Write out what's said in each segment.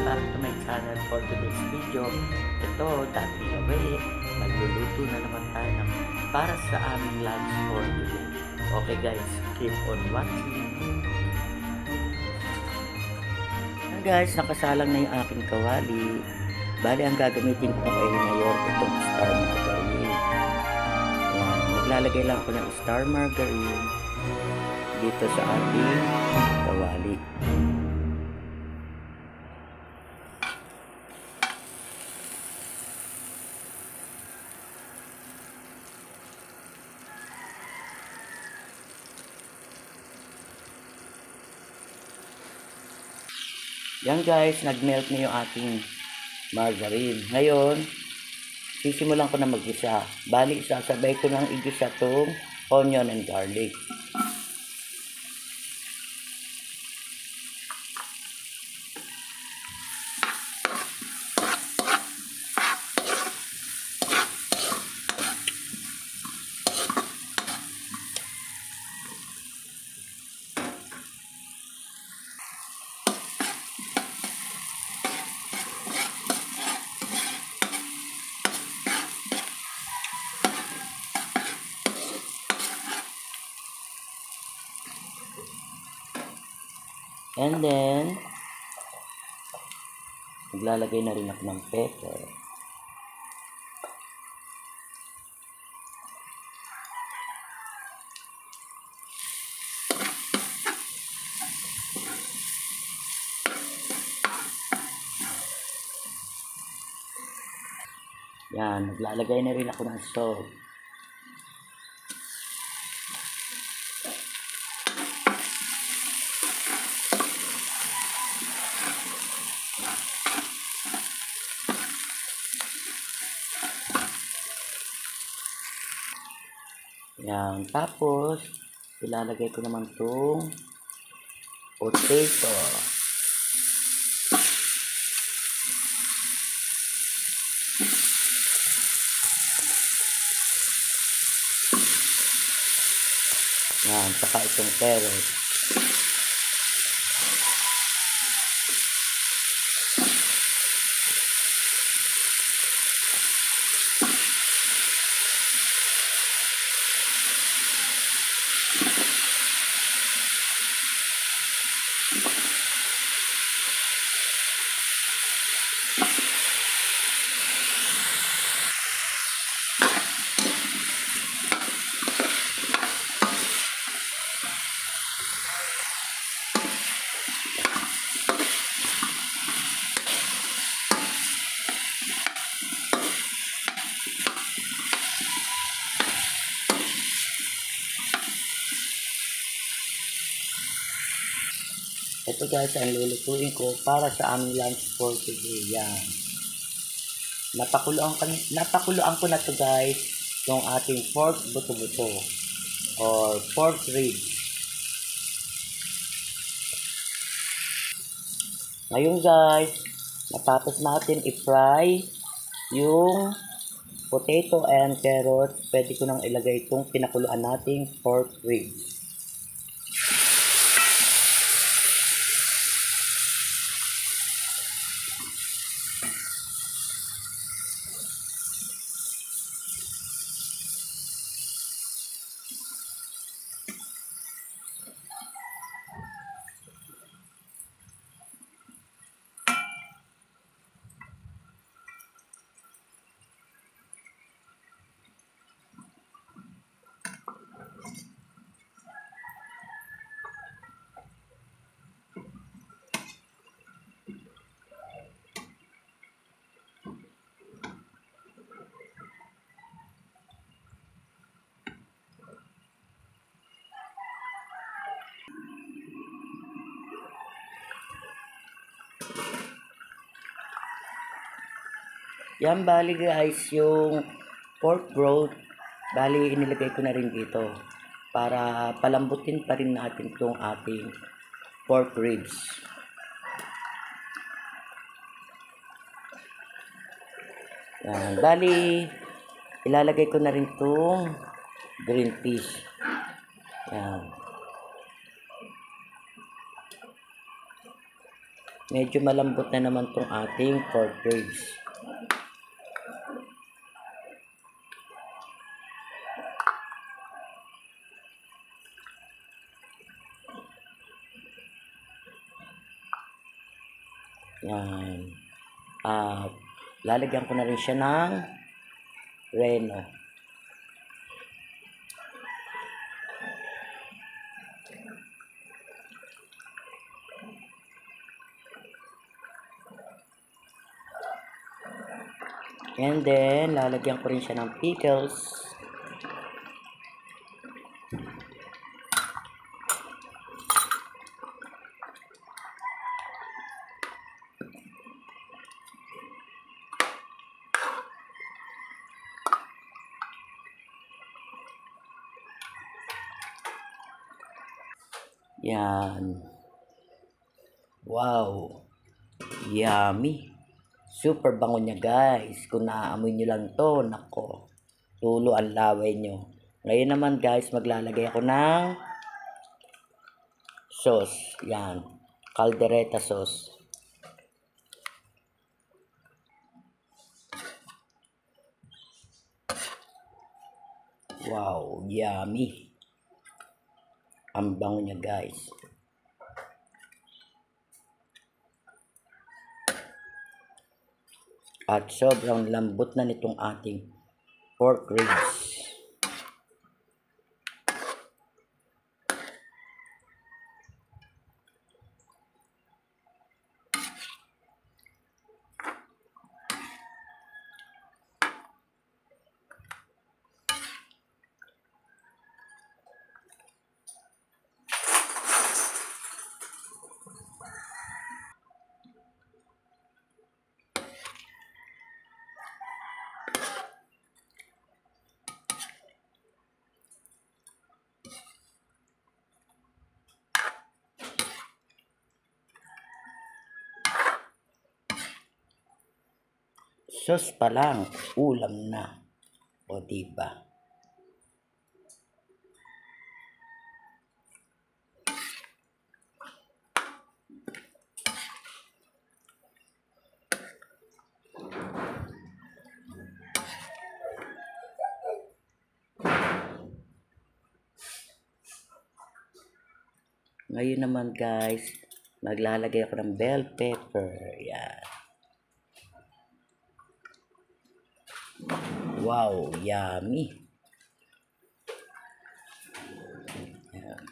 back to my channel. For today's video, ito, dati away, magluluto na naman tayo ng para sa aming lunch for today. Okay guys, keep on watching. Yan guys, nakasalang na yung aking kawali. Bali, ang gagamitin ko kayo ngayon, itong star margarine. Yan, maglalagay lang ako ng star margarine dito sa ating kawali. Yan guys, nag-melt na yung ating margarine. Ngayon, sisimulan ko na mag-isa. Bali, sasabay ko ng igisa itong onion and garlic. And then, maglalagay na rin ako ng pepper. Yan, maglalagay na rin ako ng salt. Yan, tapos ilalagay ko naman itong potato. Yan, saka itong carrot. Ito guys, ang lulutuin ko para sa aming lunch for today. Yan. Napakuluan ko na to guys, yung ating pork buto-buto or pork ribs. Ngayon guys, natapos natin i-fry yung potato and carrots. Pwede ko nang ilagay itong pinakuluan nating pork ribs. Yan, bali guys, yung pork broth, bali inilagay ko na rin dito para palambutin pa rin natin itong ating pork ribs. Yan, bali ilalagay ko na rin itong green peas. Yan. medyo malambot na naman tong ating pork ribs. Yan. At lalagyan ko na rin siya ng reno. And then, lalagyan ko rin siya ng pickles. Yan. Wow. Yummy. Super bango niya guys. Kung naaamoy nyo lang to, nako. Tulo ang laway nyo. Ngayon naman guys, maglalagay ako ng sauce. Yan. Caldereta sauce. Wow. Yummy. Ang bango niya guys. At sobrang lambot na nitong ating pork ribs. Sauce pa lang, ulam na. O diba? Ngayon naman guys, maglalagay ako ng bell pepper. Yan. Wow, yummy. Yan.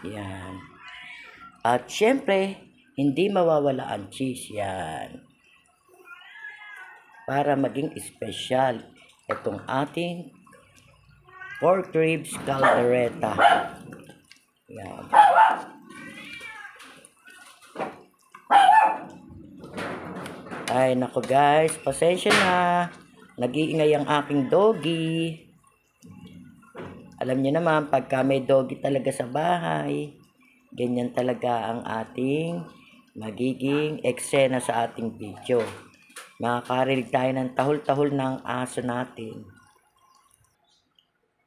Yan. At syempre, hindi mawawala ang cheese. Yan. Para maging special itong ating pork ribs caldereta. Yan. Ay, nako guys, pasensya na. Nag-iingay ang aking doggy. Alam niyo naman, pagka may doggy talaga sa bahay, ganyan talaga ang ating magiging eksena sa ating video. Makakarinig tayo ng tahol-tahol ng aso natin.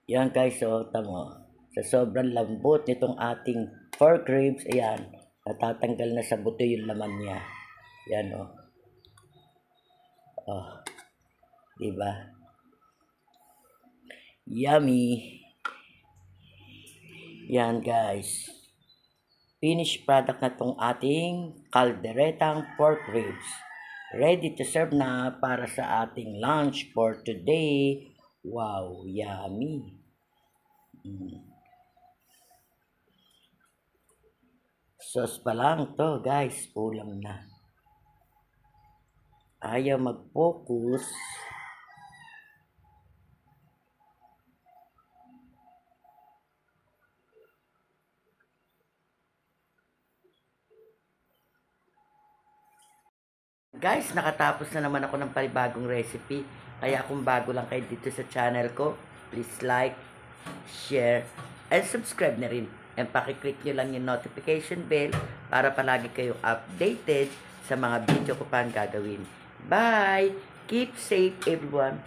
Yan guys, so tamo. Sa sobrang lambot nitong ating pork ribs, ayan, natatanggal na sa buto yung laman niya. Yan o. Oh. Diba? Yummy. Yan guys. Finished product na itong ating calderetang pork ribs. Ready to serve na para sa ating lunch for today. Wow, yummy. Sauce pa lang to guys, ulam na. Ayaw mag-focus. Guys, nakatapos na naman ako ng panibagong recipe. Kaya kung bago lang kayo dito sa channel ko, please like, share, and subscribe na rin. And pakiclick nyo lang yung notification bell para palagi kayong updated sa mga video ko pang gagawin. Bye! Keep safe everyone.